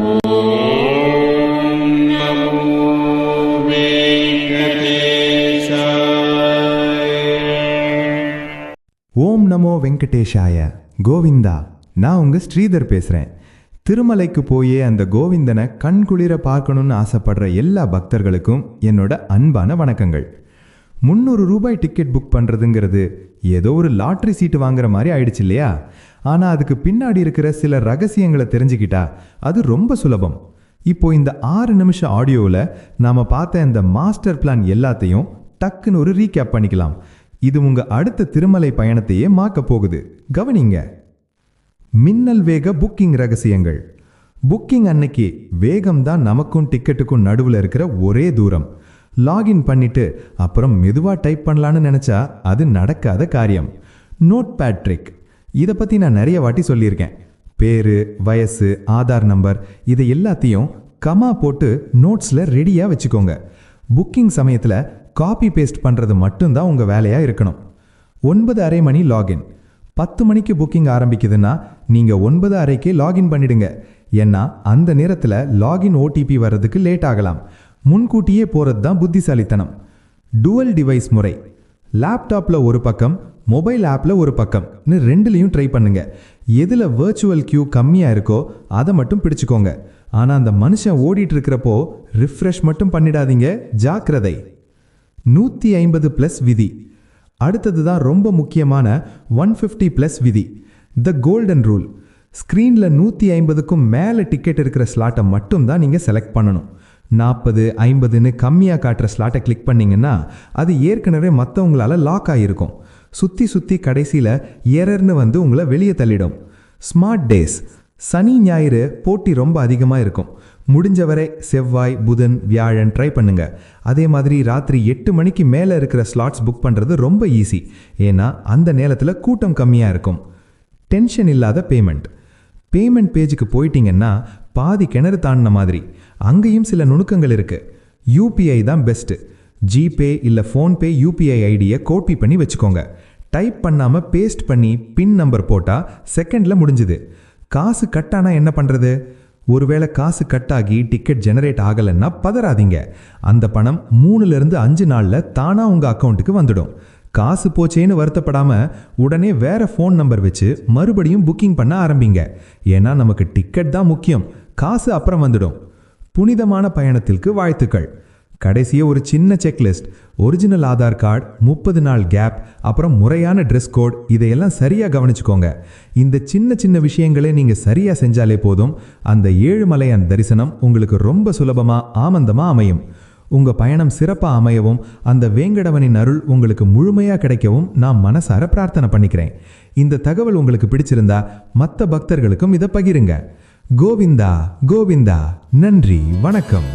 ஓம் நமோ வெங்கடேஷாய. கோவிந்தா. நான் உங்க ஸ்ரீதர் பேசுறேன். திருமலைக்கு போயே அந்த கோவிந்தனை கண்குளிர பார்க்கணும்னு ஆசைப்படுற எல்லா பக்தர்களுக்கும் என்னோட அன்பான வணக்கங்கள். 300 ரூபாய் டிக்கெட் புக் பண்ணுறதுங்கிறது ஏதோ ஒரு லாட்ரி சீட்டு வாங்குற மாதிரி ஆயிடுச்சு இல்லையா? ஆனால் அதுக்கு பின்னாடி இருக்கிற சில ரகசியங்களை தெரிஞ்சுக்கிட்டா அது ரொம்ப சுலபம். இப்போ இந்த 6 நிமிஷம் ஆடியோவில் நாம் பார்த்த இந்த மாஸ்டர் பிளான் எல்லாத்தையும் டக்குன்னு ஒரு ரீகேப் பண்ணிக்கலாம். இது உங்க அடுத்த திருமலை பயணத்தையே மாக்க போகுது. கவனிங்க. மின்னல் வேக புக்கிங் ரகசியங்கள். புக்கிங் அன்னைக்கு வேகம் தான் நமக்கும் டிக்கெட்டுக்கும் நடுவில் இருக்கிற ஒரே தூரம். லாகின் பண்ணிட்டு அப்புறம் மெதுவாக டைப் பண்ணலான்னு நினச்சா அது நடக்காத காரியம். Notepad trick. இதை பற்றி நான் நிறைய வாட்டி சொல்லியிருக்கேன். பேரு, வயசு, ஆதார் நம்பர் இதை எல்லாத்தையும் கமா போட்டு நோட்ஸில் ரெடியாக வச்சுக்கோங்க. புக்கிங் சமயத்தில் காப்பி பேஸ்ட் பண்ணுறது மட்டும்தான் உங்கள் வேலையாக இருக்கணும். 9:30 மணி லாகின். 10 மணிக்கு புக்கிங் ஆரம்பிக்குதுன்னா நீங்கள் 9:30க்கே லாகின் பண்ணிடுங்க. ஏன்னா அந்த நேரத்தில் லாகின் ஓடிபி வர்றதுக்கு லேட் ஆகலாம். முன்கூட்டியே போகிறது தான் புத்திசாலித்தனம். டுவல் டிவைஸ் முறை. லேப்டாப்பில் ஒரு பக்கம், மொபைல் ஆப்பில் ஒரு பக்கம்னு ரெண்டுலேயும் ட்ரை பண்ணுங்க. எதில் வர்ச்சுவல் கியூ கம்மியாக இருக்கோ அதை மட்டும் பிடிச்சிக்கோங்க. ஆனால் அந்த மனுஷன் ஓடிட்டு இருக்கிறப்போ ரிஃப்ரெஷ் மட்டும் பண்ணிடாதீங்க, ஜாக்கிரதை. 150+ விதி. அடுத்தது தான் ரொம்ப முக்கியமான 150+ விதி, த கோல்டன் ரூல். ஸ்க்ரீனில் 150க்கும் மேலே டிக்கெட் இருக்கிற ஸ்லாட்டை மட்டும் தான் நீங்கள் செலக்ட் பண்ணணும். 40, 50ன்னு கம்மியாக காட்டுற ஸ்லாட்டை கிளிக் பண்ணிங்கன்னா அது ஏற்கனவே மற்றவங்களால் லாக் ஆகிருக்கும். சுற்றி கடைசியில் எரர்னு வந்து உங்களை வெளியே தள்ளிடும். Smart days. சனி ஞாயிறு போட்டி ரொம்ப அதிகமாக இருக்கும். முடிஞ்சவரை செவ்வாய், புதன், வியாழன் ட்ரை பண்ணுங்க. அதே மாதிரி ராத்திரி 8 மணிக்கு மேலே இருக்கிற ஸ்லாட்ஸ் புக் பண்ணுறது ரொம்ப ஈஸி. ஏன்னா அந்த நேரத்தில் கூட்டம் கம்மியாக இருக்கும். டென்ஷன் இல்லாத பேமெண்ட். பேமெண்ட் பேஜுக்கு போயிட்டீங்கன்னா பாதி கிணறு தாண்டின மாதிரி. அங்கேயும் சில நுணுக்கங்கள் இருக்குது. யூபிஐ தான் பெஸ்ட்டு. ஜிபே இல்லை ஃபோன்பே யூபிஐ ஐடியை காப்பி பண்ணி வச்சுக்கோங்க. டைப் பண்ணாமல் பேஸ்ட் பண்ணி பின் நம்பர் போட்டால் செகண்டில் முடிஞ்சுது. காசு கட்டானா என்ன பண்ணுறது? ஒருவேளை காசு கட்டாகி டிக்கெட் ஜெனரேட் ஆகலைன்னா பதறாதீங்க. அந்த பணம் 3-5 நாளில் தானாக உங்கள் அக்கௌண்ட்டுக்கு வந்துடும். காசு போச்சேன்னு வருத்தப்படாமல் உடனே வேற ஃபோன் நம்பர் வச்சு மறுபடியும் புக்கிங் பண்ண ஆரம்பிங்க. ஏன்னா நமக்கு டிக்கெட் தான் முக்கியம், காசு அப்புறம் வந்துடும். புனிதமான பயணத்திற்கு வாழ்த்துக்கள். கடைசியாக ஒரு சின்ன செக்லிஸ்ட். ஒரிஜினல் ஆதார் கார்டு, 30 நாள் கேப், அப்புறம் முறையான ட்ரெஸ் கோட், இதையெல்லாம் சரியாக கவனிச்சுக்கோங்க. இந்த சின்ன விஷயங்களே நீங்கள் சரியாக செஞ்சாலே போதும். அந்த ஏழுமலையான் தரிசனம் உங்களுக்கு ரொம்ப சுலபமாக ஆனந்தமாக அமையும். உங்கள் பயணம் சிறப்பாக அமையவும் அந்த வேங்கடவனின் அருள் உங்களுக்கு முழுமையாக கிடைக்கவும் நான் மனசார பிரார்த்தனை பண்ணிக்கிறேன். இந்த தகவல் உங்களுக்கு பிடிச்சிருந்தா மற்ற பக்தர்களுக்கும் இதை பகிருங்க. கோவிந்தா கோவிந்தா. நன்றி, வணக்கம்.